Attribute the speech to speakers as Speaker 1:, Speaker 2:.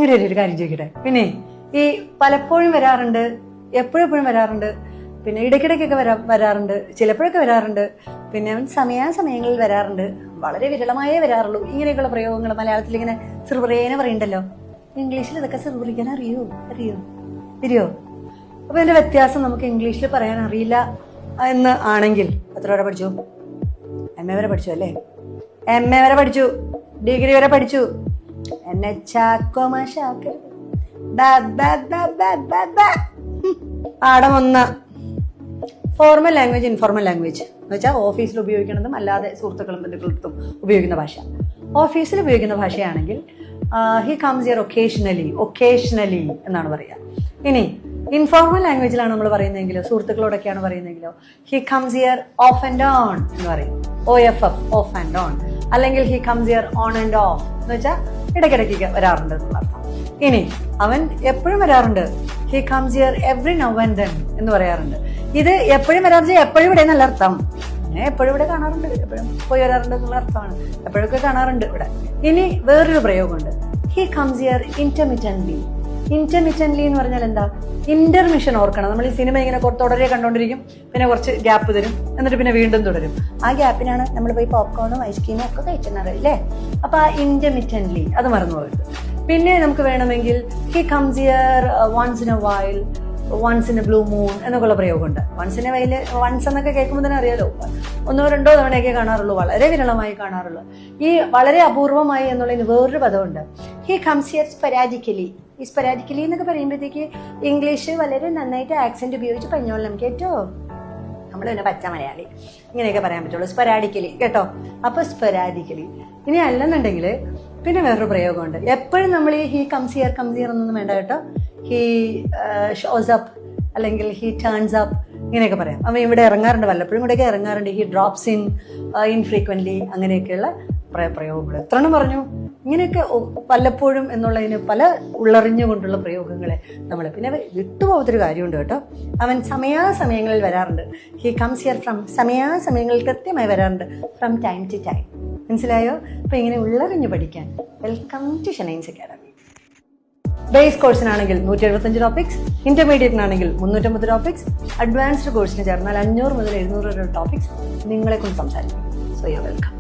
Speaker 1: ഇങ്ങനെ ഒരു കാര്യം ചോദിക്കട്ടെ. പിന്നെ ഈ പലപ്പോഴും വരാറുണ്ട്, എപ്പോഴെപ്പോഴും വരാറുണ്ട്, പിന്നെ ഇടയ്ക്കിടയ്ക്കൊക്കെ വരാറുണ്ട്, ചിലപ്പോഴൊക്കെ വരാറുണ്ട്, പിന്നെ സമയാസമയങ്ങളിൽ വരാറുണ്ട്, വളരെ വിരളമായേ വരാറുള്ളൂ. ഇങ്ങനെയൊക്കെയുള്ള പ്രയോഗങ്ങൾ മലയാളത്തിൽ ഇങ്ങനെ ചെറുപറേനെ പറയണ്ടല്ലോ. ഇംഗ്ലീഷിൽ ഇതൊക്കെ ചെറുപറിക്കാൻ അറിയോ? അപ്പൊ ഇതിന്റെ വ്യത്യാസം നമുക്ക് ഇംഗ്ലീഷിൽ പറയാൻ അറിയില്ല എന്ന് ആണെങ്കിൽ എത്ര വരെ പഠിച്ചു? MA വരെ പഠിച്ചു അല്ലേ? MA വരെ പഠിച്ചു, ഡിഗ്രി വരെ പഠിച്ചു. എന്നെ പാഠം 1 ഫോർമൽ ലാംഗ്വേജ്, ഇൻഫോർമൽ ലാംഗ്വേജ് എന്ന് വെച്ചാൽ ഓഫീസിൽ ഉപയോഗിക്കുന്നതും അല്ലാതെ സുഹൃത്തുക്കളും ബന്ധുക്കളും ഉപയോഗിക്കുന്ന ഭാഷ. ഓഫീസിൽ ഉപയോഗിക്കുന്ന ഭാഷയാണെങ്കിൽ ഹി കംസ് ഹിയർ ഒക്കേഷണലി എന്നാണ് പറയുക. ഇനി ഇൻഫോർമൽ ലാംഗ്വേജിലാണ് നമ്മൾ പറയുന്നതെങ്കിലോ, സുഹൃത്തുക്കളോടൊക്കെയാണ് പറയുന്നതെങ്കിലോ, he comes here off and on എന്ന് പറയും. OFF, off and on. അല്ലെങ്കിൽ he comes here on and off എന്ന് വെച്ചാൽ ഇടയ്ക്കിടയ്ക്ക് വരാറുണ്ട് എന്നുള്ള അർത്ഥം. ഇനി അവൻ എപ്പോഴും വരാറുണ്ട്, he comes here every now and then എന്ന് പറയാറുണ്ട്. ഇത് എപ്പോഴും വരാറുണ്ട്, എപ്പോഴും ഇവിടെ നല്ല അർത്ഥം. എപ്പോഴും ഇവിടെ കാണാറുണ്ട്, എപ്പോഴും പോയി വരാറുണ്ട് എന്നുള്ള അർത്ഥമാണ്. എപ്പോഴൊക്കെ കാണാറുണ്ട് ഇവിടെ. ഇനി വേറൊരു പ്രയോഗമുണ്ട്, ഹി കംസ് ഹിയർ ഇന്റർമിറ്റന്റ്ലി എന്ന് പറഞ്ഞാൽ എന്താ? ഇന്റർമിഷൻ ഓർക്കണം. നമ്മൾ ഈ സിനിമ ഇങ്ങനെ തുടരെ കണ്ടോണ്ടിരിക്കും, പിന്നെ കുറച്ച് ഗ്യാപ്പ് തരും, എന്നിട്ട് പിന്നെ വീണ്ടും തുടരും. ആ ഗ്യാപ്പിനാണ് നമ്മൾ പോയി പോപ്കോണും ഐസ്ക്രീമും ഒക്കെ കഴിക്കുന്നത് അല്ലേ? അപ്പൊ ആ ഇന്റർമിറ്റന്റ്ലി അത് മറന്നു പോകരുത്. പിന്നെ നമുക്ക് വേണമെങ്കിൽ he comes here once in a while, once in a blue moon എന്നൊക്കെയുള്ള പ്രയോഗമുണ്ട്. വൺസ് എന്നൊക്കെ കേൾക്കുമ്പോൾ തന്നെ അറിയാലോ, 1 or 2 തവണയൊക്കെ കാണാറുള്ളൂ, വളരെ വിരളമായി കാണാറുള്ളൂ. ഈ വളരെ അപൂർവമായി എന്നുള്ളതിന് വേറൊരു പദമുണ്ട്, ഹി കംസ് ഹിയർ സ്പൊരാഡിക്കലി. ഈ സ്പൊരാഡിക്കലി എന്നൊക്കെ പറയുമ്പോഴത്തേക്ക് ഇംഗ്ലീഷ് വളരെ നന്നായിട്ട് ആക്സെന്റ് ഉപയോഗിച്ച് പറഞ്ഞോളൂ നമുക്ക് കേട്ടോ. നമ്മൾ പിന്നെ പച്ച മലയാളി ഇങ്ങനെയൊക്കെ പറയാൻ പറ്റുള്ളൂ, സ്പൊരാഡിക്കലി കേട്ടോ. അപ്പൊ സ്പൊരാഡിക്കലി. ഇനി അല്ലെന്നുണ്ടെങ്കിൽ പിന്നെ വേറൊരു പ്രയോഗമുണ്ട്. എപ്പോഴും നമ്മൾ ഈ ഹി കംസ് ഹിയർ എന്നൊന്നും വേണ്ട കേട്ടോ. ഹി ഷോസ് അപ്പ് അല്ലെങ്കിൽ ഹി ടേൺസ് അപ്പ് ഇങ്ങനെയൊക്കെ പറയാം. അവൻ ഇവിടെ ഇറങ്ങാറുണ്ട്, വല്ലപ്പോഴും കൂടെയൊക്കെ ഇറങ്ങാറുണ്ട്. ഹി ഡ്രോപ്സ് ഇൻഫ്രീക്വന്റ്ലി അങ്ങനെയൊക്കെയുള്ള പ്രയോഗങ്ങൾ. എത്രണ്ണം പറഞ്ഞു? ഇങ്ങനെയൊക്കെ വല്ലപ്പോഴും എന്നുള്ളതിന് പല ഉള്ളറിഞ്ഞുകൊണ്ടുള്ള പ്രയോഗങ്ങളെ നമ്മൾ പിന്നെ വിട്ടുപോകത്തൊരു കാര്യമുണ്ട് കേട്ടോ. അവൻ സമയാസമയങ്ങളിൽ വരാറുണ്ട്. ഹി കംസ് ഹിയർ ഫ്രം സമയാസമയങ്ങളിൽ കൃത്യമായി വരാറുണ്ട്, ഫ്രം ടൈം ടു ടൈം. മനസ്സിലായോ? അപ്പൊ ഇങ്ങനെ ഉള്ളറിഞ്ഞു പഠിക്കാൻ വെൽക്കം ടു ഷനൈൻസ് അക്കാഡമി. ബേസ് കോഴ്സിനാണെങ്കിൽ 175 ടോപ്പിക്സ്, ഇന്റർമീഡിയറ്റിനാണെങ്കിൽ 350 ടോപ്പിക്സ്, അഡ്വാൻസ്ഡ് കോഴ്സിന് ചേർന്നാൽ 500 മുതൽ 700 വരെ ടോപ്പിക്സ് നിങ്ങളെ കൊണ്ട് സംസാരിക്കും. So you welcome.